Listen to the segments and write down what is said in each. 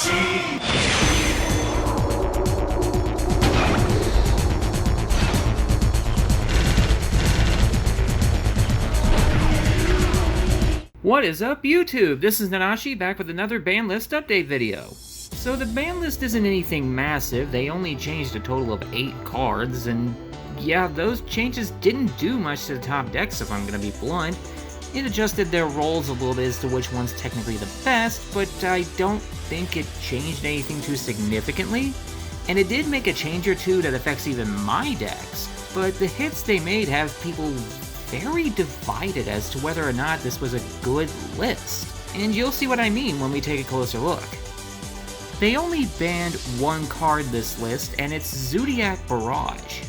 What is up, YouTube? This is Nanashi back with another Banlist update video. So the Banlist isn't anything massive, they only changed a total of 8 cards, and yeah, those changes didn't do much to the top decks if I'm gonna be blunt. It adjusted their roles a little bit as to which one's technically the best, but I don't think it changed anything too significantly. And it did make a change or two that affects even my decks, but the hits they made have people very divided as to whether or not this was a good list. And you'll see what I mean when we take a closer look. They only banned one card this list, and it's Zodiac Barrage.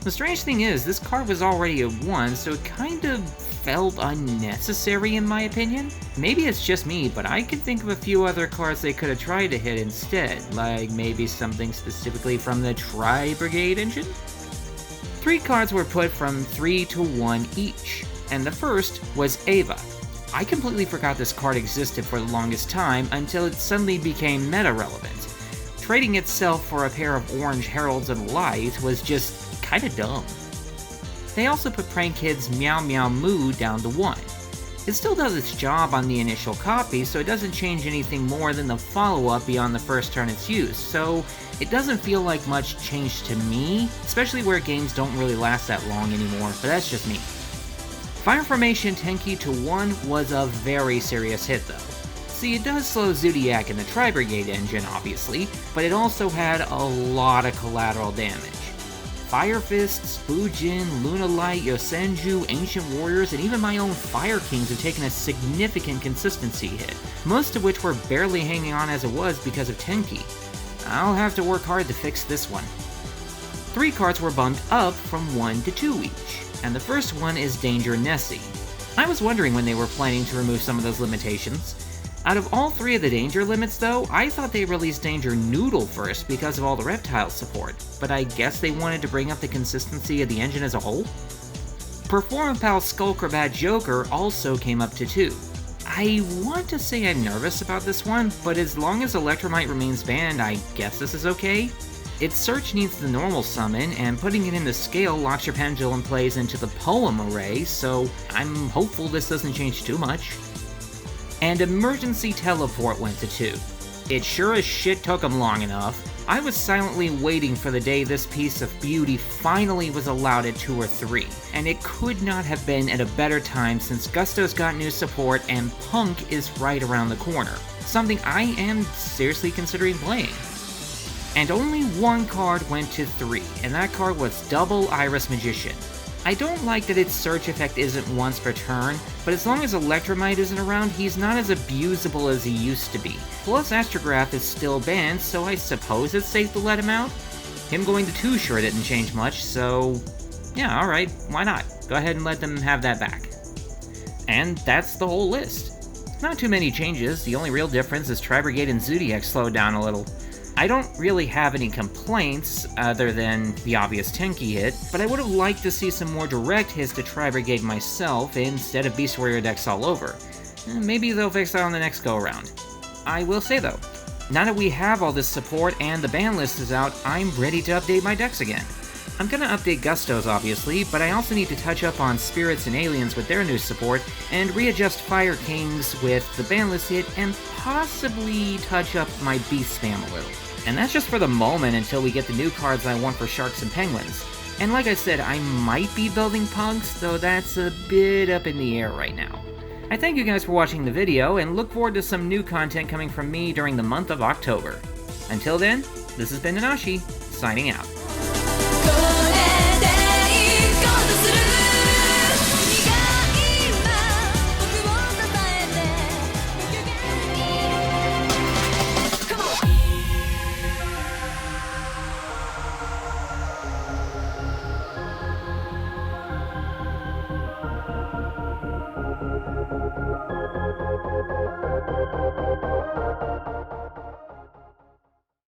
The strange thing is, this card was already a 1, so it kind of felt unnecessary in my opinion. Maybe it's just me, but I could think of a few other cards they could have tried to hit instead, like maybe something specifically from the Tri-Brigade engine? 3 cards were put from 3 to 1 each, and the first was Ava. I completely forgot this card existed for the longest time until it suddenly became meta-relevant. Trading itself for a pair of orange Heralds of Light was just kinda dumb. They also put Prank Kid's Meow Meow Moo down to 1. It still does its job on the initial copy, so it doesn't change anything more than the follow-up beyond the first turn it's used, so it doesn't feel like much changed to me, especially where games don't really last that long anymore, but that's just me. Fire Formation Tenki to 1 was a very serious hit though. See, it does slow Zodiac in the Tri-Brigade engine, obviously, but it also had a lot of collateral damage. Fire Fists, Fujin, Luna Light, Yosenju, Ancient Warriors, and even my own Fire Kings have taken a significant consistency hit, most of which were barely hanging on as it was because of Tenki. I'll have to work hard to fix this one. 3 cards were bumped up from 1 to 2 each, and the first one is Danger Nessie. I was wondering when they were planning to remove some of those limitations. Out of all 3 of the Danger limits though, I thought they released Danger Noodle first because of all the reptile support, but I guess they wanted to bring up the consistency of the engine as a whole? Performapal Skullcrabat Joker also came up to 2. I want to say I'm nervous about this one, but as long as Electromite remains banned, I guess this is okay. Its search needs the normal summon, and putting it in the scale locks your pendulum plays into the poem array, so I'm hopeful this doesn't change too much. And Emergency Teleport went to 2. It sure as shit took them long enough. I was silently waiting for the day this piece of beauty finally was allowed at 2 or 3, and it could not have been at a better time since Gusto's got new support and Punk is right around the corner, something I am seriously considering playing. And only 1 card went to 3, and that card was Double Iris Magician. I don't like that its search effect isn't once per turn, but as long as Electromite isn't around, he's not as abusable as he used to be. Plus Astrograph is still banned, so I suppose it's safe to let him out? Him going to 2 sure didn't change much, so yeah, alright, why not? Go ahead and let them have that back. And that's the whole list. Not too many changes, the only real difference is Tri-Brigade and Zodiac slowed down a little. I don't really have any complaints, other than the obvious Tenki hit, but I would have liked to see some more direct hits to Tri-Brigade myself instead of Beast Warrior decks all over. Maybe they'll fix that on the next go-around. I will say though, now that we have all this support and the ban list is out, I'm ready to update my decks again. I'm gonna update Gusto's obviously, but I also need to touch up on Spirits and Aliens with their new support, and readjust Fire Kings with the ban list hit, and possibly touch up my Beast spam a little. And that's just for the moment until we get the new cards I want for Sharks and Penguins. And like I said, I might be building Punks, though that's a bit up in the air right now. I thank you guys for watching the video, and look forward to some new content coming from me during the month of October. Until then, this has been Nanashi, signing out.